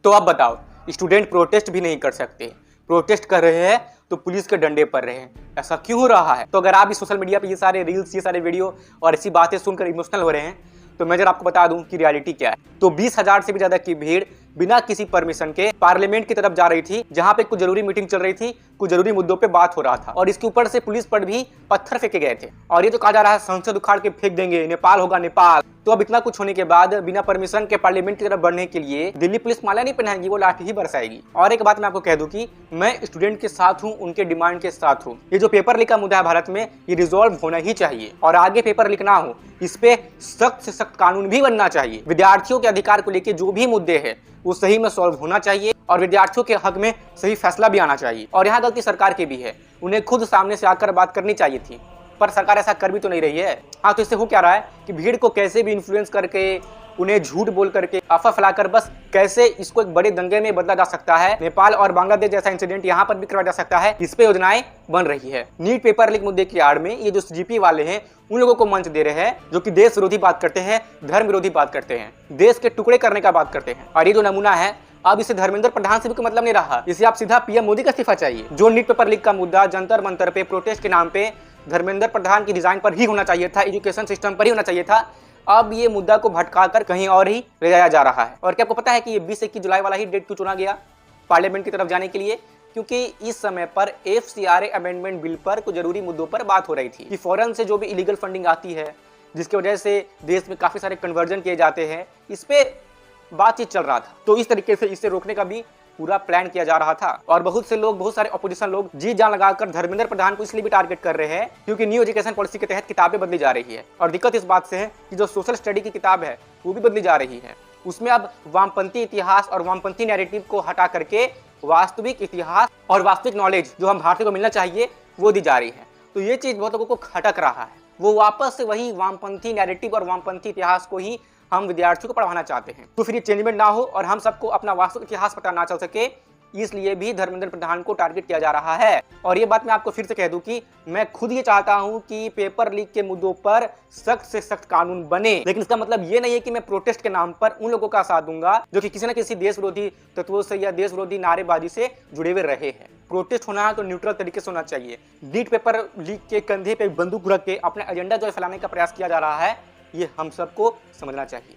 तो अब बताओ, स्टूडेंट प्रोटेस्ट भी नहीं कर सकते, प्रोटेस्ट कर रहे हैं तो पुलिस के डंडे पड़ रहे हैं। ऐसा क्यों हो रहा है? तो अगर आप भी सोशल मीडिया पे ये सारे रील्स, ये सारे वीडियो और ऐसी बातें सुनकर इमोशनल हो रहे हैं, तो मैं जरा आपको बता दूं कि रियलिटी क्या है। तो 20,000 से भी ज्यादा की भीड़ बिना किसी परमिशन के पार्लियामेंट की तरफ जा रही थी, जहां पे कुछ जरूरी मीटिंग चल रही थी, कुछ जरूरी मुद्दों पे बात हो रहा था, और इसके ऊपर से पुलिस पर भी पत्थर फेंके गए थे। और ये तो कहा जा रहा है संसद उखाड़ के फेंक देंगे, नेपाल होगा नेपाल। तो अब इतना कुछ होने के बाद बिना परमिशन के पार्लियामेंट की तरफ बढ़ने के लिए दिल्ली पुलिस माला नहीं पहनाएगी, वो लाठी ही बरसाएगी। और एक बात मैं आपको कह दूं कि मैं स्टूडेंट के साथ हूं, उनके डिमांड के साथ हूं। ये जो पेपर लीक का मुद्दा है भारत में, ये रिजॉल्व होना ही चाहिए, और आगे पेपर लीक ना हो, इस पे सख्त से सख्त कानून भी बनना चाहिए। विद्यार्थियों के अधिकार को लेकर जो भी मुद्दे हैं वो सही में सॉल्व होना चाहिए, और विद्यार्थियों के हक में सही फैसला भी आना चाहिए। और यहाँ गलती सरकार की भी है, उन्हें खुद सामने से आकर बात करनी चाहिए थी, पर सरकार ऐसा कर भी तो नहीं रही है। हाँ, तो इससे हो क्या रहा है कि भीड़ को कैसे भी इन्फ्लुएंस करके, उन्हें झूठ बोल करके, अफवाह फैलाकर बस कैसे इसको एक बड़े दंगे में बदला जा सकता है, नेपाल और बांग्लादेश जैसा इंसिडेंट यहाँ पर भी करवाया जा सकता है, इस पे योजनाएं बन रही है। नीट पेपर लीक मुद्दे की आड़ में ये जो जीपी वाले हैं, उन लोगों को मंच दे रहे हैं जो कि देश विरोधी बात करते हैं, धर्म विरोधी बात करते हैं, देश के टुकड़े करने का बात करते हैं। और ये जो नमूना है, अब इसे धर्मेंद्र प्रधान से भी कोई मतलब नहीं रहा, इसे आप सीधा पीएम मोदी का इस्तीफा चाहिए। जो नीट पेपर लीक का मुद्दा जंतर मंतर पे प्रोटेस्ट के नाम पे धर्मेंद्र प्रधान की डिजाइन पर ही होना चाहिए था, एजुकेशन सिस्टम पर ही होना चाहिए था, अब ये मुद्दा को भटकाकर कहीं और ही ले जाया जा रहा है। और क्या आपको पता है कि ये 20-21 जुलाई वाला ही डेट क्यों चुना गया पार्लियामेंट की तरफ जाने के लिए? क्योंकि इस समय पर FCRA अमेंडमेंट बिल पर कुछ जरूरी मुद्दों पर बात हो रही थी कि फॉरेन से जो भी इलीगल फंडिंग आती है, जिसकी वजह से देश में काफी सारे कन्वर्जन किए जाते हैं, इस पे बातचीत चल रहा था। तो इस तरीके से इसे रोकने का भी पूरा प्लान किया जा रहा था। और बहुत से लोग, बहुत सारे अपोजिशन लोग जी जान लगाकर धर्मेंद्र प्रधान को इसलिए भी टारगेट कर रहे हैं क्योंकि न्यू एजुकेशन पॉलिसी के तहत किताबें बदली जा रही है। और दिक्कत इस बात से है कि जो सोशल स्टडी की किताब है वो भी बदली जा रही है, उसमें अब वामपंथी इतिहास और वामपंथी नैरेटिव को हटा करके वास्तविक इतिहास और वास्तविक नॉलेज जो हम भारतीय को मिलना चाहिए वो दी जा रही है। तो ये चीज बहुत लोगों को खटक रहा है, वो वापस से वही वामपंथी नैरेटिव और वामपंथी इतिहास को ही हम विद्यार्थियों को पढ़ाना चाहते हैं। तो फिर ये चेंजमेंट ना हो और हम सबको अपना वास्तविक इतिहास पता ना चल सके, इसलिए भी धर्मेंद्र प्रधान को टारगेट किया जा रहा है। और ये बात मैं आपको फिर से कह दूं कि मैं खुद ये चाहता हूं कि पेपर लीक के मुद्दों पर सख्त से सख्त कानून बने, लेकिन इसका मतलब ये नहीं है कि मैं प्रोटेस्ट के नाम पर उन लोगों का साथ दूंगा जो कि किसी न किसी देश विरोधी तत्वों से या देश विरोधी नारेबाजी से जुड़े हुए रहे हैं। प्रोटेस्ट होना है तो न्यूट्रल तरीके से होना चाहिए। नीट पेपर लीक के कंधे पे बंदूक रख के अपना एजेंडा जो फैलाने का प्रयास किया जा रहा है, ये हम सबको समझना चाहिए।